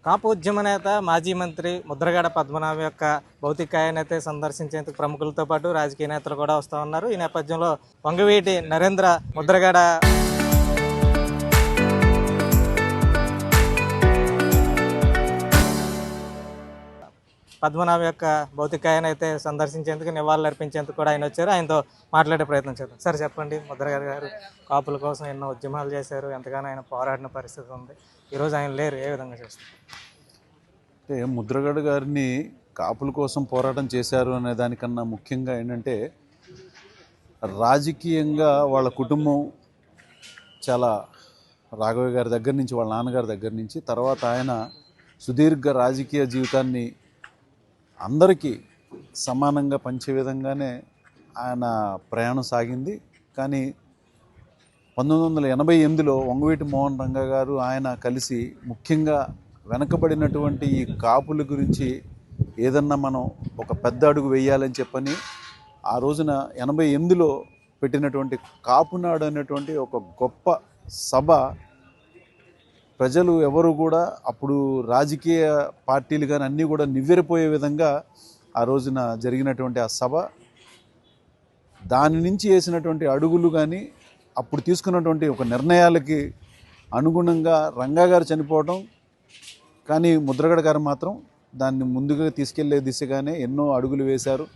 కాపు ఉద్యమ నేత మాజీ మంత్రి ముద్రగడ పద్మనాభం యొక్క భౌతికాయాన్ని అయితే సందర్శించేందుకు ప్రముఖులతో పాటు రాజకీయ నేతలు కూడా వస్తూ ఉన్నారు. ఈ నేపథ్యంలో వంగవీటి నరేంద్ర ముద్రగడ పద్మనాభం యొక్క భౌతికాయాన్ని అయితే సందర్శించేందుకు, నివాళులు అర్పించేందుకు కూడా ఆయన వచ్చారు. ఆయనతో మాట్లాడే ప్రయత్నం చేద్దాం. సార్ చెప్పండి, ముద్రగడ గారు కాపుల కోసం ఎన్నో ఉద్యమాలు చేశారు, ఎంతగానో ఆయన పోరాడిన పరిస్థితి ఉంది. ఈరోజు ఆయన లేరు, ఏ విధంగా చేస్తారు? అంటే ముద్రగడ గారిని కాపుల కోసం పోరాటం చేశారు అనే దానికన్నా ముఖ్యంగా ఏంటంటే రాజకీయంగా వాళ్ళ కుటుంబం చాలా రాఘవ గారి దగ్గర నుంచి, వాళ్ళ నాన్నగారి దగ్గర నుంచి, తర్వాత ఆయన సుదీర్ఘ రాజకీయ జీవితాన్ని అందరికీ సమానంగా పంచే విధంగానే ఆయన ప్రయాణం సాగింది. కానీ 1988లో వంగవీటి మోహన్ రంగా గారు ఆయన కలిసి ముఖ్యంగా వెనకబడినటువంటి ఈ కాపుల గురించి ఏదన్నా మనం ఒక పెద్ద అడుగు వేయాలని చెప్పని ఆ రోజున 88లో పెట్టినటువంటి కాపునాడు అనేటువంటి ఒక గొప్ప సభ. ప్రజలు ఎవరు కూడా అప్పుడు రాజకీయ పార్టీలు కానీ అన్నీ కూడా నివ్వెరపోయే విధంగా ఆ రోజున జరిగినటువంటి ఆ సభ, దాని నుంచి వేసినటువంటి అడుగులు కానీ అప్పుడు తీసుకున్నటువంటి ఒక నిర్ణయాలకి అనుగుణంగా రంగా గారు చనిపోవడం, కానీ ముద్రగడ గారు మాత్రం దాన్ని ముందుగా తీసుకెళ్లే దిశగానే ఎన్నో అడుగులు వేశారు.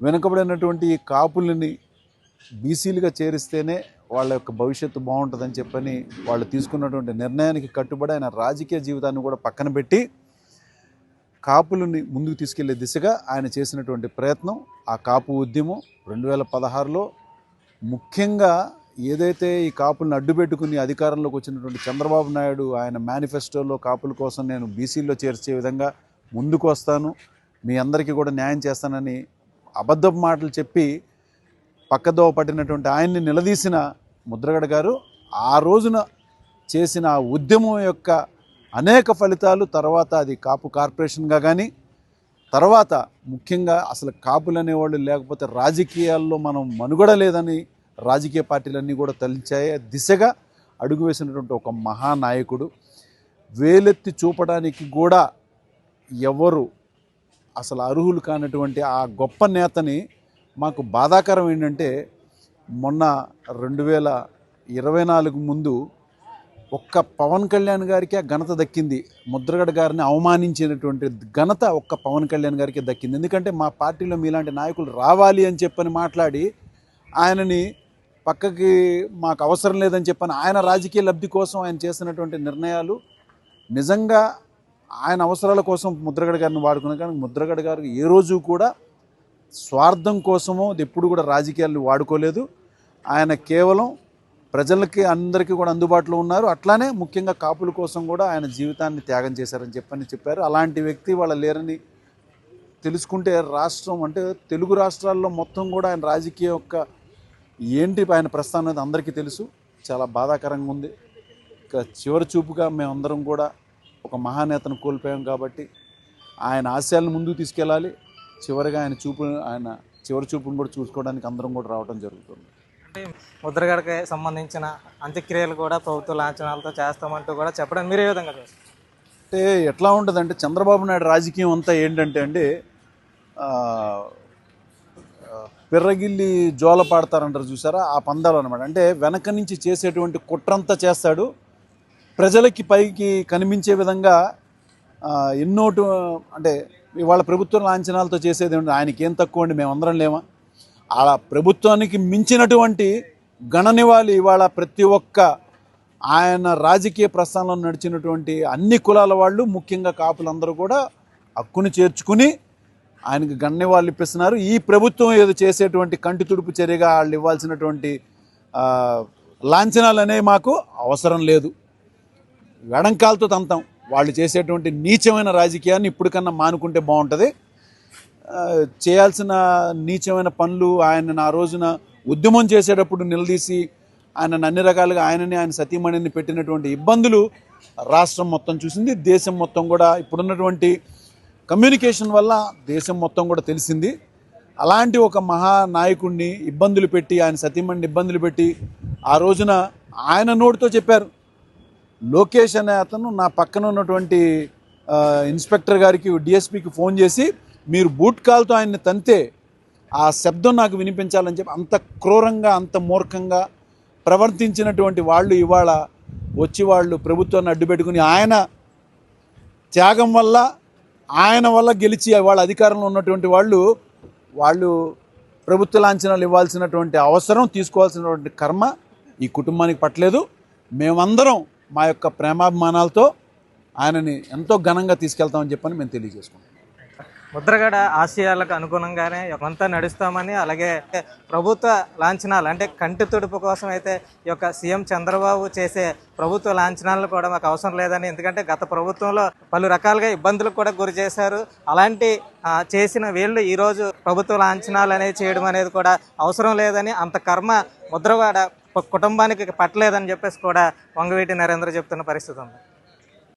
వెనుకబడినటువంటి ఈ కాపులని బీసీలుగా చేరిస్తేనే వాళ్ళ యొక్క భవిష్యత్తు బాగుంటుందని చెప్పని వాళ్ళు తీసుకున్నటువంటి నిర్ణయానికి కట్టుబడి ఆయన రాజకీయ జీవితాన్ని కూడా పక్కన పెట్టి కాపులని ముందుకు తీసుకెళ్లే దిశగా ఆయన చేసినటువంటి ప్రయత్నం, ఆ కాపు ఉద్యమం 2016లో ముఖ్యంగా ఏదైతే ఈ కాపులను అడ్డుపెట్టుకుని అధికారంలోకి వచ్చినటువంటి చంద్రబాబు నాయుడు ఆయన మేనిఫెస్టోలో కాపుల కోసం నేను బీసీల్లో చేర్చే విధంగా ముందుకు వస్తాను, మీ అందరికీ కూడా న్యాయం చేస్తానని అబద్ధపు మాటలు చెప్పి పక్కదోవ పట్టినటువంటి ఆయన్ని నిలదీసిన ముద్రగడ గారు ఆ రోజున చేసిన ఆ ఉద్యమం యొక్క అనేక ఫలితాలు, తర్వాత అది కాపు కార్పొరేషన్గా కానీ, తర్వాత ముఖ్యంగా అసలు కాపులు అనేవాళ్ళు లేకపోతే రాజకీయాల్లో మనం మనుగడ లేదని రాజకీయ పార్టీలన్నీ కూడా తలించాయి దిశగా అడుగు వేసినటువంటి ఒక మహానాయకుడు. వేలెత్తి చూపడానికి కూడా ఎవరు అసలు అర్హులు కానటువంటి ఆ గొప్ప నేతని మాకు బాధాకరం ఏంటంటే మొన్న 2024 ముందు ఒక్క పవన్ కళ్యాణ్ గారికి ఆ ఘనత దక్కింది. ముద్రగడ గారిని అవమానించినటువంటి ఘనత ఒక్క పవన్ కళ్యాణ్ గారికి దక్కింది. ఎందుకంటే మా పార్టీలో మీలాంటి నాయకులు రావాలి అని చెప్పని మాట్లాడి ఆయనని పక్కకి మాకు అవసరం లేదని చెప్పని ఆయన రాజకీయ లబ్ధి కోసం ఆయన చేసినటువంటి నిర్ణయాలు నిజంగా ఆయన అవసరాల కోసం ముద్రగడ గారిని వాడుకున్నారు. కానీ ముద్రగడ గారు ఏ రోజు కూడా స్వార్థం కోసమో ఎప్పుడు కూడా రాజకీయాలను వాడుకోలేదు. ఆయన కేవలం ప్రజలకి అందరికీ కూడా అందుబాటులో ఉన్నారు. అట్లానే ముఖ్యంగా కాపుల కోసం కూడా ఆయన జీవితాన్ని త్యాగం చేశారని చెప్పారు. అలాంటి వ్యక్తి వాళ్ళ లేరని తెలుసుకుంటే రాష్ట్రం అంటే తెలుగు రాష్ట్రాల్లో మొత్తం కూడా ఆయన రాజకీయ యొక్క ఏంటి ఆయన ప్రస్థానం అనేది అందరికీ తెలుసు. చాలా బాధాకరంగా ఉంది. ఇక చివరి చూపుగా మేమందరం కూడా ఒక మహానేతను కోల్పోయాం కాబట్టి ఆయన ఆశయాలను ముందుకు తీసుకెళ్ళాలి. చివరిగా ఆయన చివరి చూపును కూడా చూసుకోవడానికి అందరం కూడా రావడం జరుగుతుంది. అంటే ముద్రగడకి సంబంధించిన అంత్యక్రియలు కూడా ప్రభుత్వ లాంఛనాలతో చేస్తామంటూ కూడా చెప్పడం మీరు ఏ విధంగా చూస్తారు? అంటే ఎట్లా ఉంటుందంటే చంద్రబాబు నాయుడు రాజకీయం అంతా ఏంటంటే అండి పిర్రగిల్లి జోల పాడతారంటారు చూసారా, ఆ పందాలు అనమాట. అంటే వెనక నుంచి చేసేటువంటి కుట్రంతా చేస్తాడు, ప్రజలకి పైకి కనిపించే విధంగా ఎన్నో అంటే ఇవాళ ప్రభుత్వ లాంఛనాలతో చేసేది ఏమిటి, ఆయనకి ఏం తక్కువ అండి, మేమందరం లేమా? అలా ప్రభుత్వానికి మించినటువంటి గణనివాళి ఇవాళ ప్రతి ఒక్క ఆయన రాజకీయ ప్రస్థానంలో నడిచినటువంటి అన్ని కులాల వాళ్ళు, ముఖ్యంగా కాపులందరూ కూడా హక్కుని చేర్చుకుని ఆయనకి గణనివాళులు ఇప్పిస్తున్నారు. ఈ ప్రభుత్వం ఏదో చేసేటువంటి కంటి తుడుపు చర్యగా వాళ్ళు ఇవ్వాల్సినటువంటి లాంఛనాలు అనేవి మాకు అవసరం లేదు. వెడంకాలతో తంతాం. వాళ్ళు చేసేటువంటి నీచమైన రాజకీయాన్ని ఇప్పటికన్నా మానుకుంటే బాగుంటుంది. చేయాల్సిన నీచమైన పనులు ఆయన ఆ రోజున ఉద్యమం చేసేటప్పుడు నిలదీసి ఆయన అన్ని రకాలుగా ఆయనని ఆయన సతీమణిని పెట్టినటువంటి ఇబ్బందులు రాష్ట్రం మొత్తం చూసింది. దేశం మొత్తం కూడా ఇప్పుడున్నటువంటి కమ్యూనికేషన్ వల్ల దేశం మొత్తం కూడా తెలిసింది. అలాంటి ఒక మహానాయకుడిని ఇబ్బందులు పెట్టి, ఆయన సతీమణిని ఇబ్బందులు పెట్టి ఆ రోజున ఆయన నోటితో చెప్పారు, లోకేష్ అనే అతను నా పక్కన ఉన్నటువంటి ఇన్స్పెక్టర్ గారికి డిఎస్పీకి ఫోన్ చేసి మీరు బూట్ కాల్తో ఆయన్ని తంతే ఆ శబ్దం నాకు వినిపించాలని చెప్పి అంత క్రూరంగా అంత మూర్ఖంగా ప్రవర్తించినటువంటి వాళ్ళు ఇవాళ వచ్చి వాళ్ళు ప్రభుత్వాన్ని అడ్డుపెట్టుకుని ఆయన త్యాగం వల్ల ఆయన వల్ల గెలిచి వాళ్ళ అధికారంలో ఉన్నటువంటి వాళ్ళు ప్రభుత్వ లాంఛనాలు ఇవ్వాల్సినటువంటి అవసరం తీసుకోవాల్సినటువంటి కర్మ ఈ కుటుంబానికి పట్టలేదు. మేమందరం మా యొక్క ప్రేమాభిమానాలతో ఆయనని ఎంతో ఘనంగా తీసుకెళ్తామని చెప్పని మేము తెలియజేసుకుంటాం. ముద్రగడ ఆశయాలకు అనుగుణంగానే కొంత నడుస్తామని, అలాగే ప్రభుత్వ లాంఛనాలు అంటే కంటి తుడుపు కోసం అయితే ఈ యొక్క సీఎం చంద్రబాబు చేసే ప్రభుత్వ లాంఛనాలను కూడా మాకు అవసరం లేదని, ఎందుకంటే గత ప్రభుత్వంలో పలు రకాలుగా ఇబ్బందులకు కూడా గురి చేశారు. అలాంటి చేసిన వీళ్ళు ఈరోజు ప్రభుత్వ లాంఛనాలు అనేది చేయడం అనేది కూడా అవసరం లేదని, అంత కర్మ ముద్రగడ కుటుంబానికి పట్టలేదని చెప్పేసి కూడా వంగవీటి నరేంద్ర చెప్తున్న పరిస్థితి ఉంది.